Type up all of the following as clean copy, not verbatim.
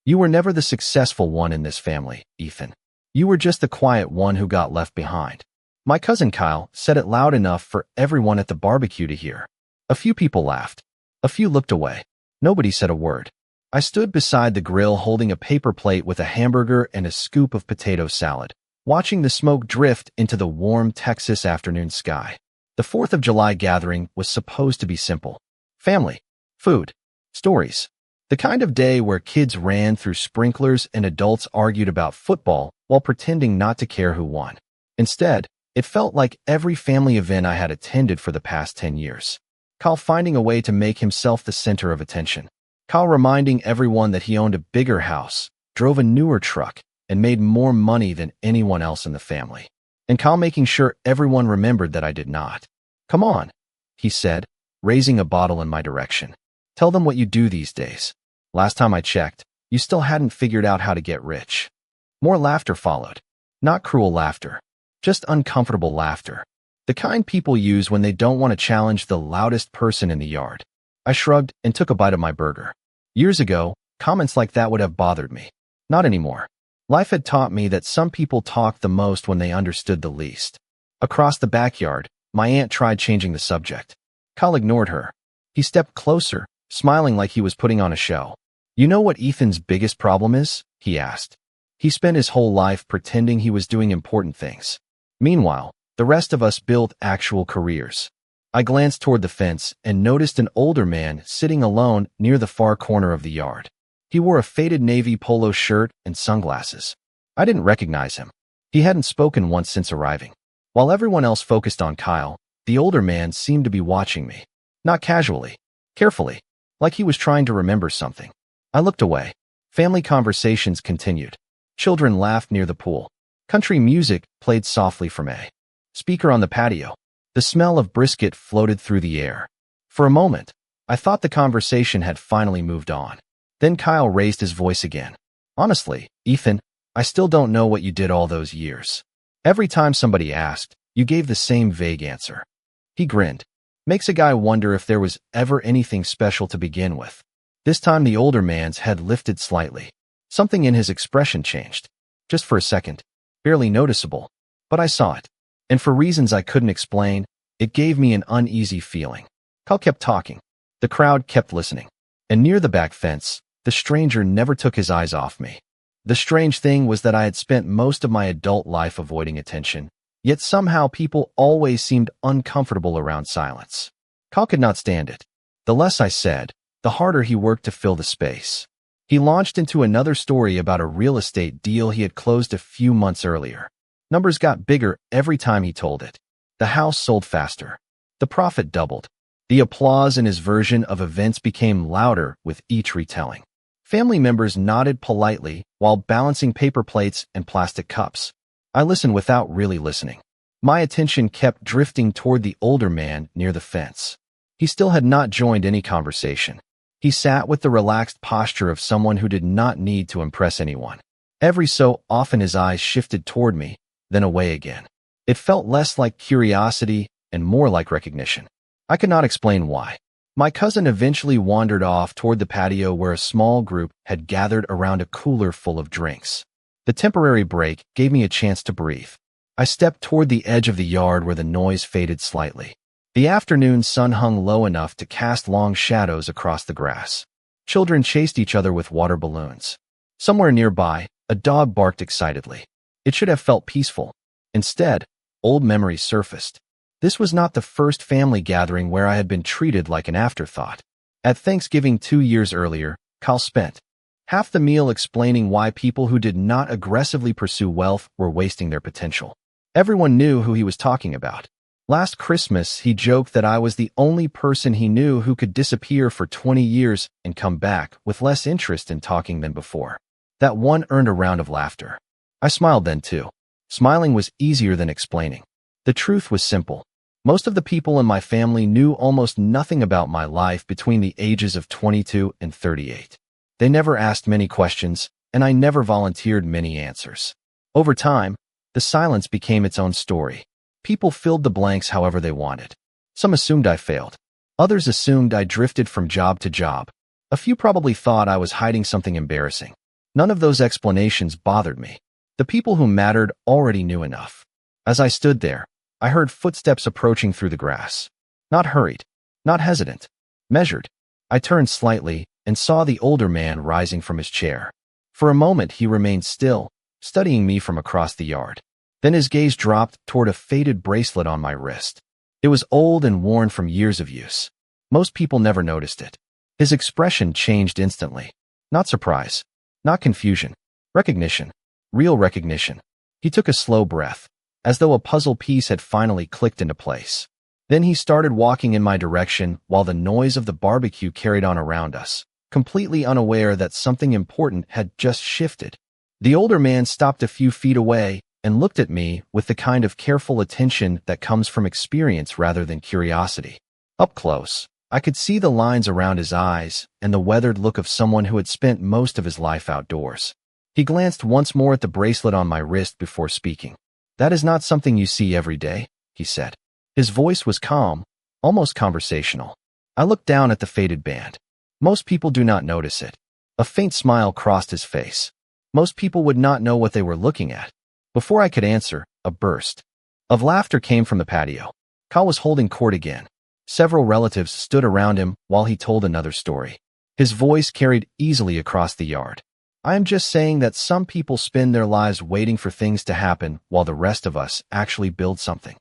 You were never the successful one in this family, Ethan. You were just the quiet one who got left behind." My cousin Kyle said it loud enough for everyone at the barbecue to hear. A few people laughed. A few looked away. Nobody said a word. I stood beside the grill holding a paper plate with a hamburger and a scoop of potato salad, watching the smoke drift into the warm Texas afternoon sky. The 4th of July gathering was supposed to be simple. Family, food, stories. The kind of day where kids ran through sprinklers and adults argued about football while pretending not to care who won. Instead, it felt like every family event I had attended for the past 10 years. Kyle finding a way to make himself the center of attention. Kyle reminding everyone that he owned a bigger house, drove a newer truck, and made more money than anyone else in the family. And Kyle making sure everyone remembered that I did not. "Come on," he said, raising a bottle in my direction. "Tell them what you do these days. Last time I checked, you still hadn't figured out how to get rich." More laughter followed. Not cruel laughter, just uncomfortable laughter. The kind people use when they don't want to challenge the loudest person in the yard. I shrugged and took a bite of my burger. Years ago, comments like that would have bothered me. Not anymore. Life had taught me that some people talked the most when they understood the least. Across the backyard, my aunt tried changing the subject. Kyle ignored her. He stepped closer, smiling like he was putting on a show. "You know what Ethan's biggest problem is?" he asked. "He spent his whole life pretending he was doing important things. Meanwhile, the rest of us built actual careers." I glanced toward the fence and noticed an older man sitting alone near the far corner of the yard. He wore a faded navy polo shirt and sunglasses. I didn't recognize him. He hadn't spoken once since arriving. While everyone else focused on Kyle, the older man seemed to be watching me. Not casually, carefully, like he was trying to remember something. I looked away. Family conversations continued. Children laughed near the pool. Country music played softly from a speaker on the patio. The smell of brisket floated through the air. For a moment, I thought the conversation had finally moved on. Then Kyle raised his voice again. "Honestly, Ethan, I still don't know what you did all those years. Every time somebody asked, you gave the same vague answer." He grinned. Makes a guy wonder if there was ever anything special to begin with. This time the older man's head lifted slightly. Something in his expression changed. Just for a second. Barely noticeable. But I saw it. And for reasons I couldn't explain, it gave me an uneasy feeling. Kyle kept talking. The crowd kept listening. And near the back fence, the stranger never took his eyes off me. The strange thing was that I had spent most of my adult life avoiding attention, yet somehow people always seemed uncomfortable around silence. Kyle could not stand it. The less I said, the harder he worked to fill the space. He launched into another story about a real estate deal he had closed a few months earlier. Numbers got bigger every time he told it. The house sold faster. The profit doubled. The applause in his version of events became louder with each retelling. Family members nodded politely while balancing paper plates and plastic cups. I listened without really listening. My attention kept drifting toward the older man near the fence. He still had not joined any conversation. He sat with the relaxed posture of someone who did not need to impress anyone. Every so often his eyes shifted toward me, then away again. It felt less like curiosity and more like recognition. I could not explain why. My cousin eventually wandered off toward the patio where a small group had gathered around a cooler full of drinks. The temporary break gave me a chance to breathe. I stepped toward the edge of the yard where the noise faded slightly. The afternoon sun hung low enough to cast long shadows across the grass. Children chased each other with water balloons. Somewhere nearby, a dog barked excitedly. It should have felt peaceful. Instead, old memories surfaced. This was not the first family gathering where I had been treated like an afterthought. At Thanksgiving 2 years earlier, Kyle spent half the meal explaining why people who did not aggressively pursue wealth were wasting their potential. Everyone knew who he was talking about. Last Christmas, he joked that I was the only person he knew who could disappear for 20 years and come back with less interest in talking than before. That one earned a round of laughter. I smiled then too. Smiling was easier than explaining. The truth was simple. Most of the people in my family knew almost nothing about my life between the ages of 22 and 38. They never asked many questions, and I never volunteered many answers. Over time, the silence became its own story. People filled the blanks however they wanted. Some assumed I failed. Others assumed I drifted from job to job. A few probably thought I was hiding something embarrassing. None of those explanations bothered me. The people who mattered already knew enough. As I stood there, I heard footsteps approaching through the grass. Not hurried, not hesitant, measured. I turned slightly and saw the older man rising from his chair. For a moment he remained still, studying me from across the yard. Then his gaze dropped toward a faded bracelet on my wrist. It was old and worn from years of use. Most people never noticed it. His expression changed instantly. Not surprise, not confusion. Recognition. Real recognition. He took a slow breath, as though a puzzle piece had finally clicked into place. Then he started walking in my direction while the noise of the barbecue carried on around us, completely unaware that something important had just shifted. The older man stopped a few feet away and looked at me with the kind of careful attention that comes from experience rather than curiosity. Up close, I could see the lines around his eyes and the weathered look of someone who had spent most of his life outdoors. He glanced once more at the bracelet on my wrist before speaking. "That is not something you see every day," he said. His voice was calm, almost conversational. I looked down at the faded band. Most people do not notice it. A faint smile crossed his face. Most people would not know what they were looking at. Before I could answer, a burst of laughter came from the patio. Kyle was holding court again. Several relatives stood around him while he told another story. His voice carried easily across the yard. "I am just saying that some people spend their lives waiting for things to happen while the rest of us actually build something."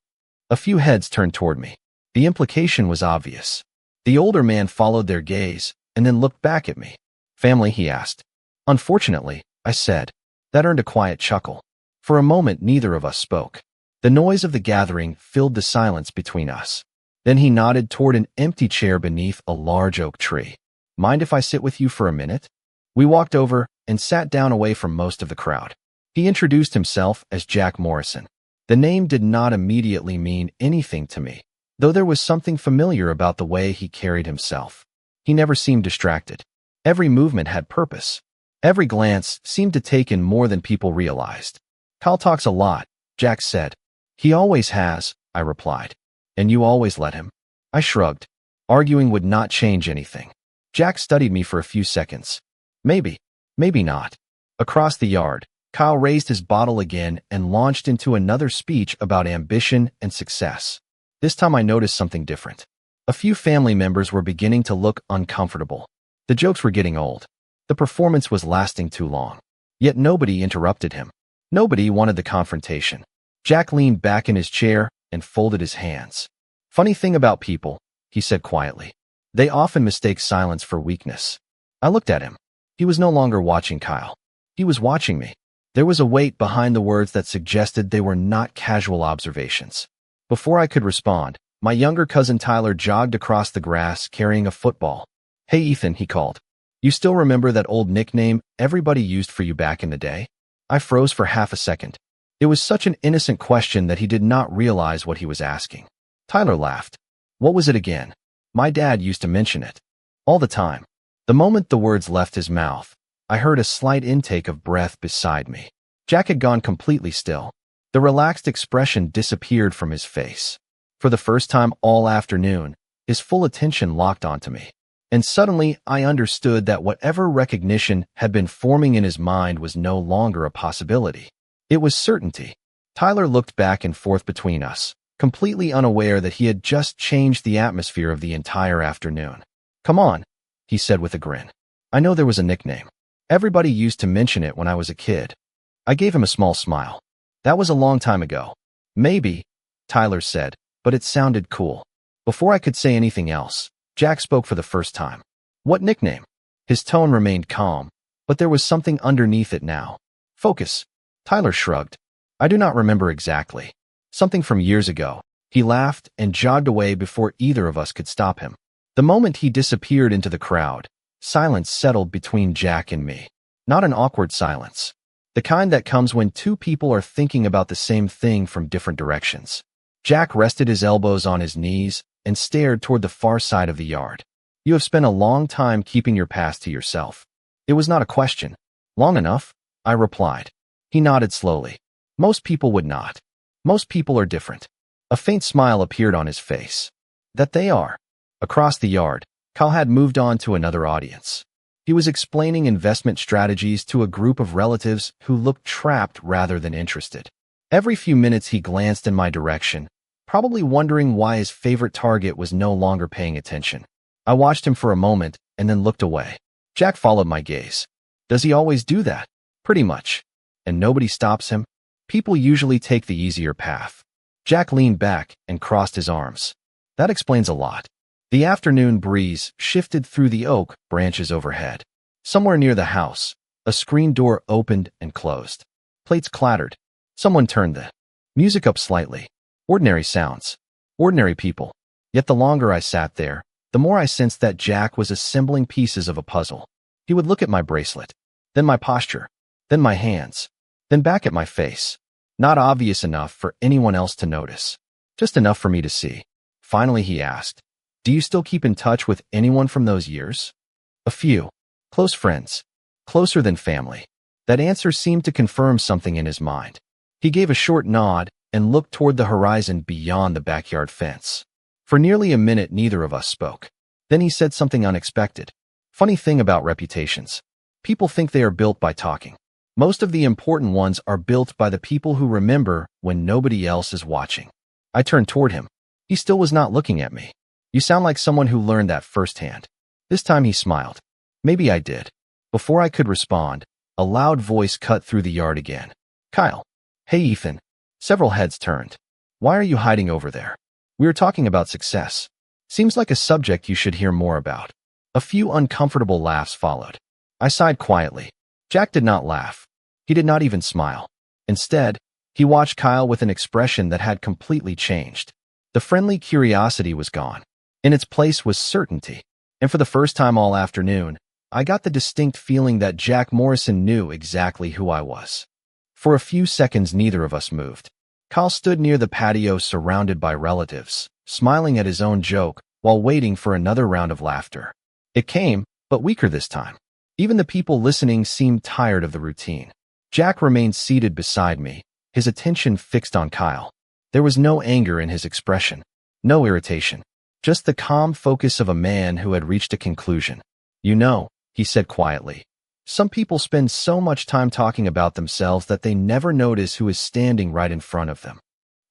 A few heads turned toward me. The implication was obvious. The older man followed their gaze and then looked back at me. "Family?" he asked. "Unfortunately," I said. That earned a quiet chuckle. For a moment, neither of us spoke. The noise of the gathering filled the silence between us. Then he nodded toward an empty chair beneath a large oak tree. "Mind if I sit with you for a minute?" We walked over and sat down away from most of the crowd. He introduced himself as Jack Morrison. The name did not immediately mean anything to me, though there was something familiar about the way he carried himself. He never seemed distracted. Every movement had purpose. Every glance seemed to take in more than people realized. "Kyle talks a lot," Jack said. "He always has," I replied. "And you always let him?" I shrugged. Arguing would not change anything. Jack studied me for a few seconds. "Maybe, maybe not." Across the yard, Kyle raised his bottle again and launched into another speech about ambition and success. This time I noticed something different. A few family members were beginning to look uncomfortable. The jokes were getting old. The performance was lasting too long. Yet nobody interrupted him. Nobody wanted the confrontation. Jack leaned back in his chair and folded his hands. "Funny thing about people," he said quietly. "They often mistake silence for weakness." I looked at him. He was no longer watching Kyle. He was watching me. There was a weight behind the words that suggested they were not casual observations. Before I could respond, my younger cousin Tyler jogged across the grass carrying a football. "Hey Ethan," he called. "You still remember that old nickname everybody used for you back in the day?" I froze for half a second. It was such an innocent question that he did not realize what he was asking. Tyler laughed. "What was it again?" "My dad used to mention it. All the time." The moment the words left his mouth, I heard a slight intake of breath beside me. Jack had gone completely still. The relaxed expression disappeared from his face. For the first time all afternoon, his full attention locked onto me. And suddenly I understood that whatever recognition had been forming in his mind was no longer a possibility. It was certainty. Tyler looked back and forth between us, completely unaware that he had just changed the atmosphere of the entire afternoon. "Come on," he said with a grin. "I know there was a nickname. Everybody used to mention it when I was a kid." I gave him a small smile. "That was a long time ago." "Maybe," Tyler said, "but it sounded cool." Before I could say anything else, Jack spoke for the first time. "What nickname?" His tone remained calm, but there was something underneath it now. "Focus." Tyler shrugged. "I do not remember exactly. Something from years ago." He laughed and jogged away before either of us could stop him. The moment he disappeared into the crowd, silence settled between Jack and me. Not an awkward silence. The kind that comes when two people are thinking about the same thing from different directions. Jack rested his elbows on his knees and stared toward the far side of the yard. "You have spent a long time keeping your past to yourself." It was not a question. "Long enough?" I replied. He nodded slowly. "Most people would not. Most people are different." A faint smile appeared on his face. "That they are." Across the yard, Kyle had moved on to another audience. He was explaining investment strategies to a group of relatives who looked trapped rather than interested. Every few minutes he glanced in my direction, probably wondering why his favorite target was no longer paying attention. I watched him for a moment and then looked away. Jack followed my gaze. Does he always do that? Pretty much. And nobody stops him? People usually take the easier path. Jack leaned back and crossed his arms. That explains a lot. The afternoon breeze shifted through the oak branches overhead. Somewhere near the house, a screen door opened and closed. Plates clattered. Someone turned the music up slightly. Ordinary sounds. Ordinary people. Yet the longer I sat there, the more I sensed that Jack was assembling pieces of a puzzle. He would look at my bracelet, then my posture, then my hands, then back at my face. Not obvious enough for anyone else to notice. Just enough for me to see. Finally he asked, "Do you still keep in touch with anyone from those years?" "A few. Close friends. Closer than family." That answer seemed to confirm something in his mind. He gave a short nod and looked toward the horizon beyond the backyard fence. For nearly a minute neither of us spoke. Then he said something unexpected. Funny thing about reputations. People think they are built by talking. Most of the important ones are built by the people who remember when nobody else is watching. I turned toward him. He still was not looking at me. "You sound like someone who learned that firsthand." This time he smiled. Maybe I did. Before I could respond, a loud voice cut through the yard again. "Kyle." "Hey, Ethan." Several heads turned. "Why are you hiding over there? We were talking about success. Seems like a subject you should hear more about." A few uncomfortable laughs followed. I sighed quietly. Jack did not laugh. He did not even smile. Instead, he watched Kyle with an expression that had completely changed. The friendly curiosity was gone. In its place was certainty. And for the first time all afternoon, I got the distinct feeling that Jack Morrison knew exactly who I was. For a few seconds neither of us moved. Kyle stood near the patio surrounded by relatives, smiling at his own joke while waiting for another round of laughter. It came, but weaker this time. Even the people listening seemed tired of the routine. Jack remained seated beside me, his attention fixed on Kyle. There was no anger in his expression, no irritation, just the calm focus of a man who had reached a conclusion. "You know," he said quietly, "some people spend so much time talking about themselves that they never notice who is standing right in front of them."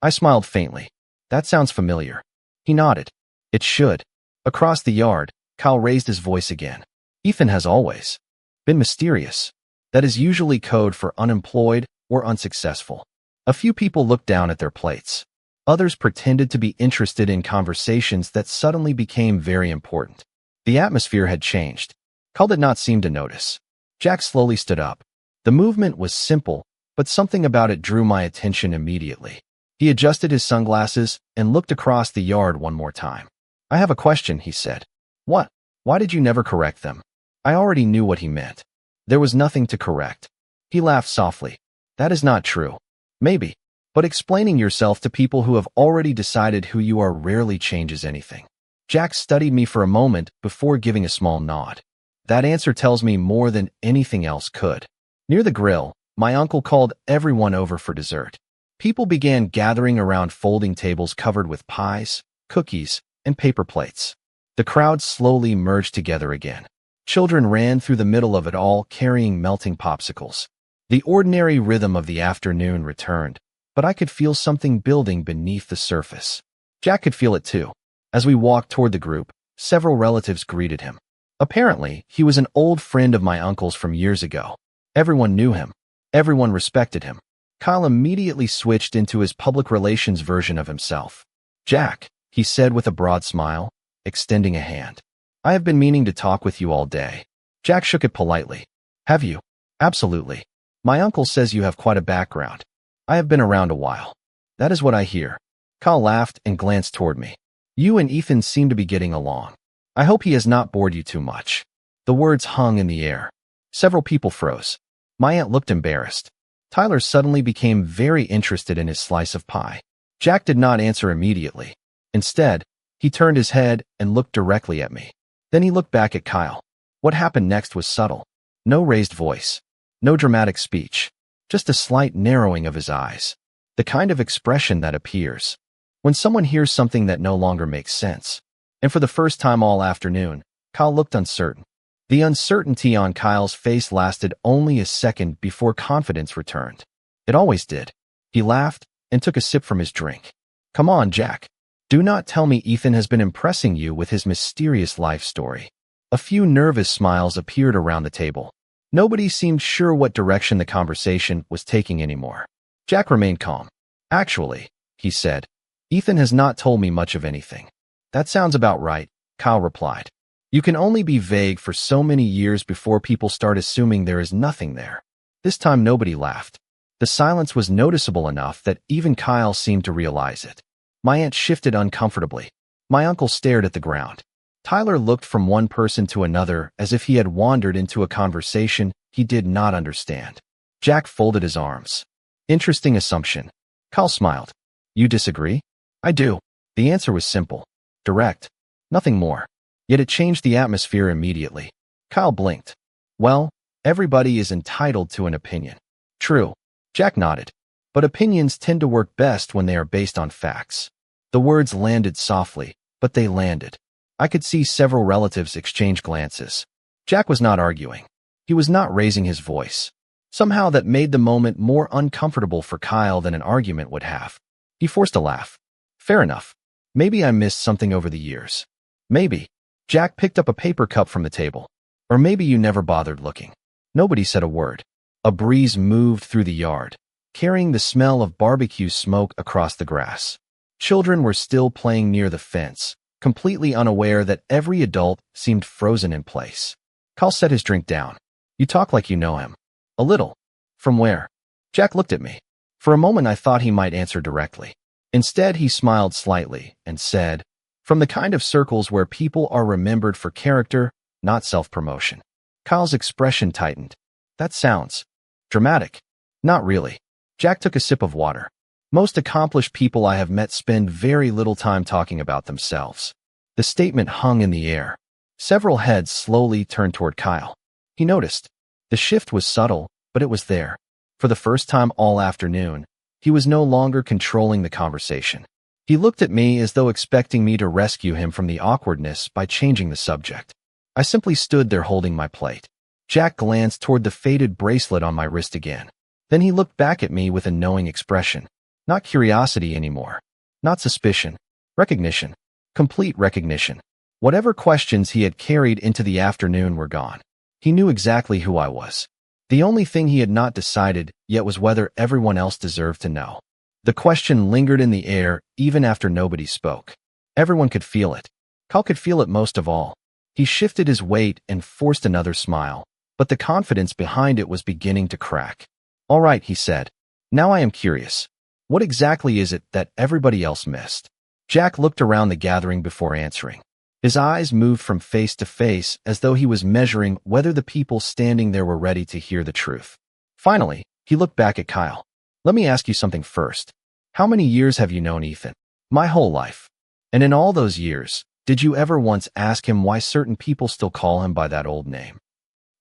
I smiled faintly. "That sounds familiar." He nodded. "It should." Across the yard, Kyle raised his voice again. "Ethan has always been mysterious. That is usually code for unemployed or unsuccessful." A few people looked down at their plates. Others pretended to be interested in conversations that suddenly became very important. The atmosphere had changed. Kyle did not seem to notice. Jack slowly stood up. The movement was simple, but something about it drew my attention immediately. He adjusted his sunglasses and looked across the yard one more time. "I have a question," he said. "What? Why did you never correct them?" I already knew what he meant. There was nothing to correct. He laughed softly. "That is not true. Maybe. But explaining yourself to people who have already decided who you are rarely changes anything." Jack studied me for a moment before giving a small nod. "That answer tells me more than anything else could." Near the grill, my uncle called everyone over for dessert. People began gathering around folding tables covered with pies, cookies, and paper plates. The crowd slowly merged together again. Children ran through the middle of it all carrying melting popsicles. The ordinary rhythm of the afternoon returned, but I could feel something building beneath the surface. Jack could feel it too. As we walked toward the group, several relatives greeted him. Apparently, he was an old friend of my uncle's from years ago. Everyone knew him. Everyone respected him. Kyle immediately switched into his public relations version of himself. "Jack," he said with a broad smile, extending a hand. "I have been meaning to talk with you all day." Jack shook it politely. "Have you?" "Absolutely. My uncle says you have quite a background. I have been around a while." "That is what I hear." Kyle laughed and glanced toward me. "You and Ethan seem to be getting along. I hope he has not bored you too much." The words hung in the air. Several people froze. My aunt looked embarrassed. Tyler suddenly became very interested in his slice of pie. Jack did not answer immediately. Instead, he turned his head and looked directly at me. Then he looked back at Kyle. What happened next was subtle. No raised voice. No dramatic speech. Just a slight narrowing of his eyes. The kind of expression that appears when someone hears something that no longer makes sense. And for the first time all afternoon, Kyle looked uncertain. The uncertainty on Kyle's face lasted only a second before confidence returned. It always did. He laughed and took a sip from his drink. Come on, Jack. Do not tell me Ethan has been impressing you with his mysterious life story. A few nervous smiles appeared around the table. Nobody seemed sure what direction the conversation was taking anymore. Jack remained calm. Actually, he said, Ethan has not told me much of anything. That sounds about right, Kyle replied. You can only be vague for so many years before people start assuming there is nothing there. This time nobody laughed. The silence was noticeable enough that even Kyle seemed to realize it. My aunt shifted uncomfortably. My uncle stared at the ground. Tyler looked from one person to another as if he had wandered into a conversation he did not understand. Jack folded his arms. Interesting assumption. Kyle smiled. You disagree? I do. The answer was simple. Direct. Nothing more. Yet it changed the atmosphere immediately. Kyle blinked. Well, everybody is entitled to an opinion. True. Jack nodded. But opinions tend to work best when they are based on facts. The words landed softly, but they landed. I could see several relatives exchange glances. Jack was not arguing. He was not raising his voice. Somehow that made the moment more uncomfortable for Kyle than an argument would have. He forced a laugh. Fair enough. Maybe I missed something over the years. Maybe. Jack picked up a paper cup from the table. Or maybe you never bothered looking. Nobody said a word. A breeze moved through the yard, carrying the smell of barbecue smoke across the grass. Children were still playing near the fence, completely unaware that every adult seemed frozen in place. Kyle set his drink down. You talk like you know him. A little. From where? Jack looked at me. For a moment I thought he might answer directly. Instead he smiled slightly and said, from the kind of circles where people are remembered for character, not self-promotion. Kyle's expression tightened. That sounds dramatic. Not really. Jack took a sip of water. Most accomplished people I have met spend very little time talking about themselves. The statement hung in the air. Several heads slowly turned toward Kyle. He noticed. The shift was subtle, but it was there. For the first time all afternoon, he was no longer controlling the conversation. He looked at me as though expecting me to rescue him from the awkwardness by changing the subject. I simply stood there holding my plate. Jack glanced toward the faded bracelet on my wrist again. Then he looked back at me with a knowing expression. Not curiosity anymore. Not suspicion. Recognition. Complete recognition. Whatever questions he had carried into the afternoon were gone. He knew exactly who I was. The only thing he had not decided yet was whether everyone else deserved to know. The question lingered in the air even after nobody spoke. Everyone could feel it. Kyle could feel it most of all. He shifted his weight and forced another smile, but the confidence behind it was beginning to crack. All right, he said. Now I am curious. What exactly is it that everybody else missed? Jack looked around the gathering before answering. His eyes moved from face to face as though he was measuring whether the people standing there were ready to hear the truth. Finally, he looked back at Kyle. Let me ask you something first. How many years have you known Ethan? My whole life. And in all those years, did you ever once ask him why certain people still call him by that old name?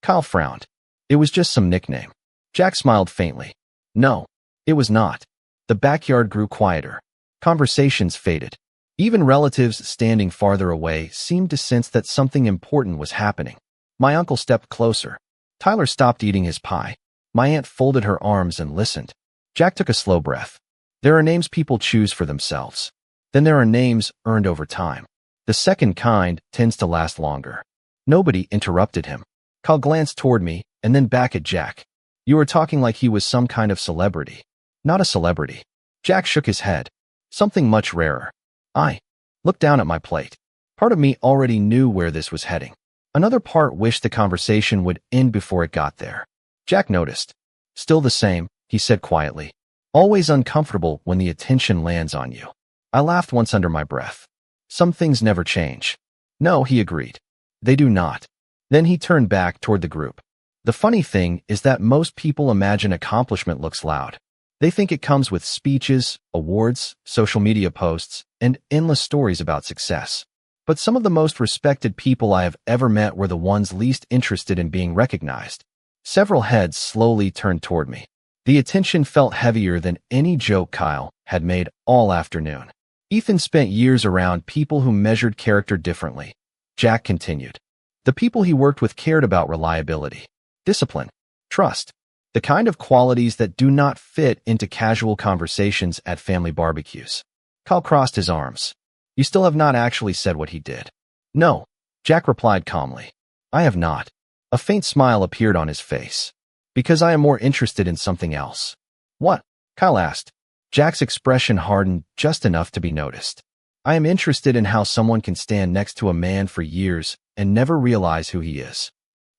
Kyle frowned. It was just some nickname. Jack smiled faintly. No, it was not. The backyard grew quieter. Conversations faded. Even relatives standing farther away seemed to sense that something important was happening. My uncle stepped closer. Tyler stopped eating his pie. My aunt folded her arms and listened. Jack took a slow breath. There are names people choose for themselves. Then there are names earned over time. The second kind tends to last longer. Nobody interrupted him. Kyle glanced toward me and then back at Jack. You were talking like he was some kind of celebrity. Not a celebrity. Jack shook his head. Something much rarer. I looked down at my plate. Part of me already knew where this was heading. Another part wished the conversation would end before it got there. Jack noticed. Still the same, he said quietly. Always uncomfortable when the attention lands on you. I laughed once under my breath. Some things never change. No, he agreed. They do not. Then he turned back toward the group. The funny thing is that most people imagine accomplishment looks loud. They think it comes with speeches, awards, social media posts, and endless stories about success. But some of the most respected people I have ever met were the ones least interested in being recognized. Several heads slowly turned toward me. The attention felt heavier than any joke Kyle had made all afternoon. Ethan spent years around people who measured character differently. Jack continued. The The people he worked with cared about reliability, discipline, trust, the kind of qualities that do not fit into casual conversations at family barbecues. Kyle crossed his arms. You still have not actually said what he did. No, Jack replied calmly. I have not. A faint smile appeared on his face. Because I am more interested in something else. What? Kyle asked. Jack's expression hardened just enough to be noticed. I am interested in how someone can stand next to a man for years and never realize who he is.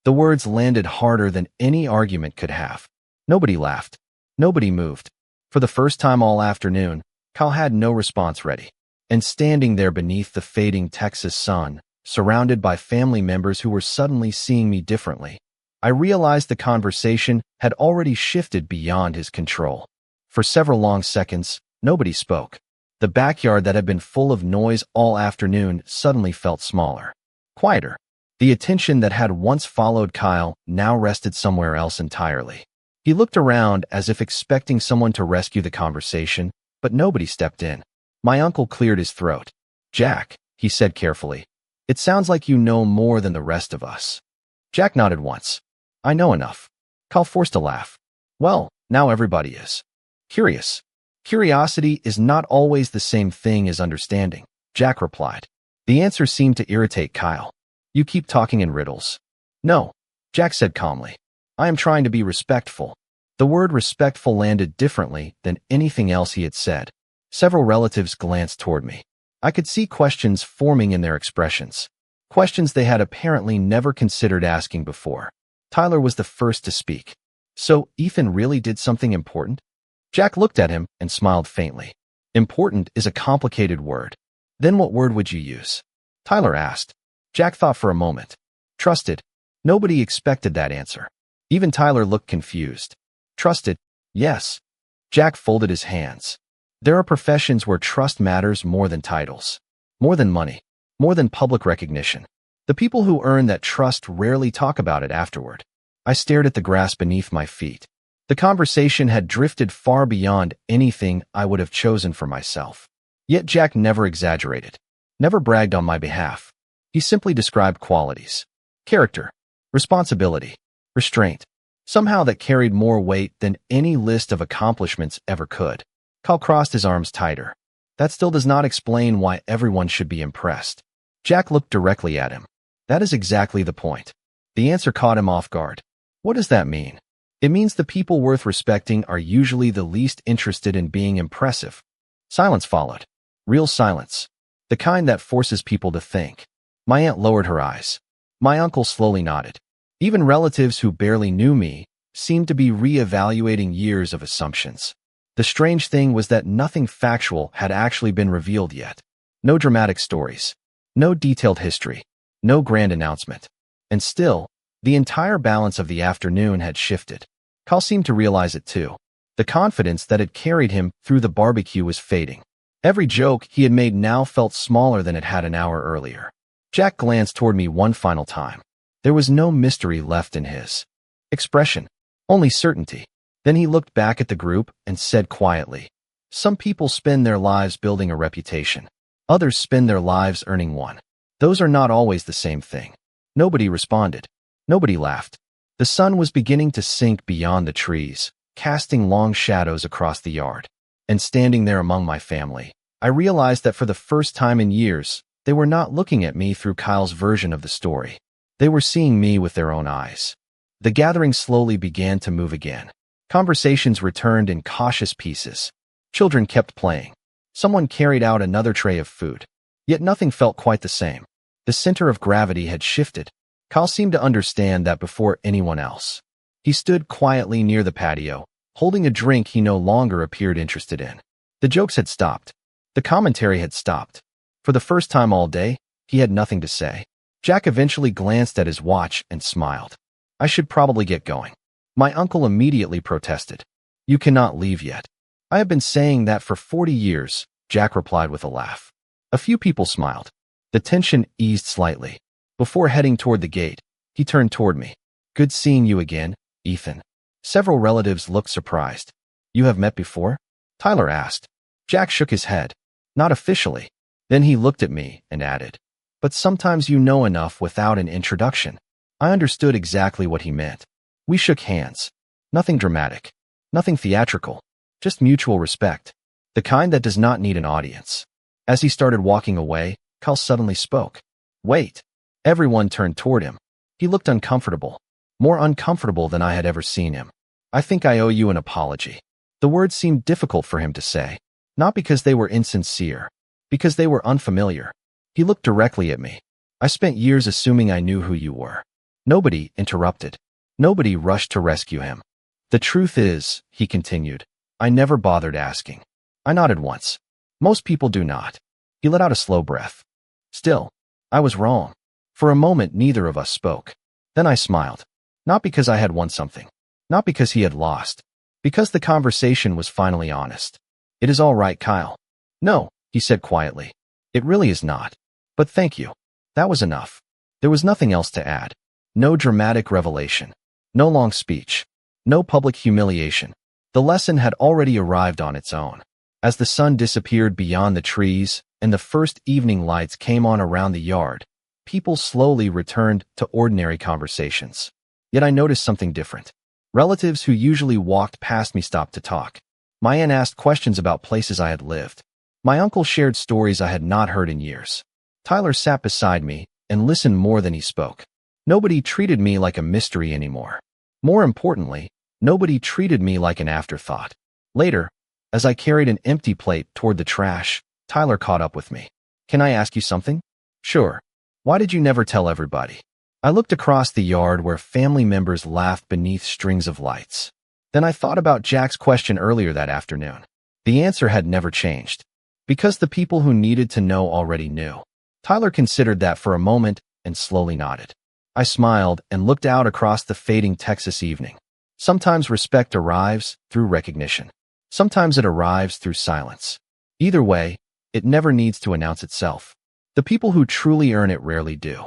The words landed harder than any argument could have. Nobody laughed. Nobody moved. For the first time all afternoon, Kyle had no response ready. And standing there beneath the fading Texas sun, surrounded by family members who were suddenly seeing me differently, I realized the conversation had already shifted beyond his control. For several long seconds, nobody spoke. The backyard that had been full of noise all afternoon suddenly felt smaller, quieter. The attention that had once followed Kyle now rested somewhere else entirely. He looked around as if expecting someone to rescue the conversation, but nobody stepped in. My uncle cleared his throat. Jack, he said carefully, it sounds like you know more than the rest of us. Jack nodded once. I know enough. Kyle forced a laugh. Well, now everybody is. Curious. Curiosity is not always the same thing as understanding, Jack replied. The answer seemed to irritate Kyle. You keep talking in riddles. No, Jack said calmly. I am trying to be respectful. The word respectful landed differently than anything else he had said. Several relatives glanced toward me. I could see questions forming in their expressions. Questions they had apparently never considered asking before. Tyler was the first to speak. So, Ethan really did something important? Jack looked at him and smiled faintly. Important is a complicated word. Then what word would you use? Tyler asked. Jack thought for a moment. Trusted. Nobody expected that answer. Even Tyler looked confused. Trusted? Yes. Jack folded his hands. There are professions where trust matters more than titles, more than money, more than public recognition. The people who earn that trust rarely talk about it afterward. I stared at the grass beneath my feet. The conversation had drifted far beyond anything I would have chosen for myself. Yet Jack never exaggerated, never bragged on my behalf. He simply described qualities, character, responsibility, restraint, somehow that carried more weight than any list of accomplishments ever could. Kyle crossed his arms tighter. That still does not explain why everyone should be impressed. Jack looked directly at him. That is exactly the point. The answer caught him off guard. What does that mean? It means the people worth respecting are usually the least interested in being impressive. Silence followed. Real silence. The kind that forces people to think. My aunt lowered her eyes. My uncle slowly nodded. Even relatives who barely knew me seemed to be re-evaluating years of assumptions. The strange thing was that nothing factual had actually been revealed yet. No dramatic stories. No detailed history. No grand announcement. And still, the entire balance of the afternoon had shifted. Kyle seemed to realize it too. The confidence that had carried him through the barbecue was fading. Every joke he had made now felt smaller than it had an hour earlier. Jack glanced toward me one final time. There was no mystery left in his expression, only certainty. Then he looked back at the group and said quietly, some people spend their lives building a reputation. Others spend their lives earning one. Those are not always the same thing. Nobody responded. Nobody laughed. The sun was beginning to sink beyond the trees, casting long shadows across the yard. And standing there among my family, I realized that for the first time in years, they were not looking at me through Kyle's version of the story. They were seeing me with their own eyes. The gathering slowly began to move again. Conversations returned in cautious pieces. Children kept playing. Someone carried out another tray of food. Yet nothing felt quite the same. The center of gravity had shifted. Kyle seemed to understand that before anyone else. He stood quietly near the patio, holding a drink he no longer appeared interested in. The jokes had stopped. The commentary had stopped. For the first time all day, he had nothing to say. Jack eventually glanced at his watch and smiled. I should probably get going. My uncle immediately protested. You cannot leave yet. I have been saying that for 40 years, Jack replied with a laugh. A few people smiled. The tension eased slightly. Before heading toward the gate, he turned toward me. Good seeing you again, Ethan. Several relatives looked surprised. You have met before? Tyler asked. Jack shook his head. Not officially. Then he looked at me and added, But sometimes you know enough without an introduction. I understood exactly what he meant. We shook hands. Nothing dramatic. Nothing theatrical. Just mutual respect. The kind that does not need an audience. As he started walking away, Kyle suddenly spoke. Wait. Everyone turned toward him. He looked uncomfortable. More uncomfortable than I had ever seen him. I think I owe you an apology. The words seemed difficult for him to say. Not because they were insincere. Because they were unfamiliar. He looked directly at me. I spent years assuming I knew who you were. Nobody interrupted. Nobody rushed to rescue him. The truth is, he continued, I never bothered asking. I nodded once. Most people do not. He let out a slow breath. Still, I was wrong. For a moment, neither of us spoke. Then I smiled. Not because I had won something. Not because he had lost. Because the conversation was finally honest. It is all right, Kyle. No, he said quietly. It really is not. But thank you. That was enough. There was nothing else to add. No dramatic revelation. No long speech. No public humiliation. The lesson had already arrived on its own. As the sun disappeared beyond the trees and the first evening lights came on around the yard, people slowly returned to ordinary conversations. Yet I noticed something different. Relatives who usually walked past me stopped to talk. My aunt asked questions about places I had lived. My uncle shared stories I had not heard in years. Tyler sat beside me and listened more than he spoke. Nobody treated me like a mystery anymore. More importantly, nobody treated me like an afterthought. Later, as I carried an empty plate toward the trash, Tyler caught up with me. Can I ask you something? Sure. Why did you never tell everybody? I looked across the yard where family members laughed beneath strings of lights. Then I thought about Jack's question earlier that afternoon. The answer had never changed. Because the people who needed to know already knew. Tyler considered that for a moment and slowly nodded. I smiled and looked out across the fading Texas evening. Sometimes respect arrives through recognition. Sometimes it arrives through silence. Either way, it never needs to announce itself. The people who truly earn it rarely do.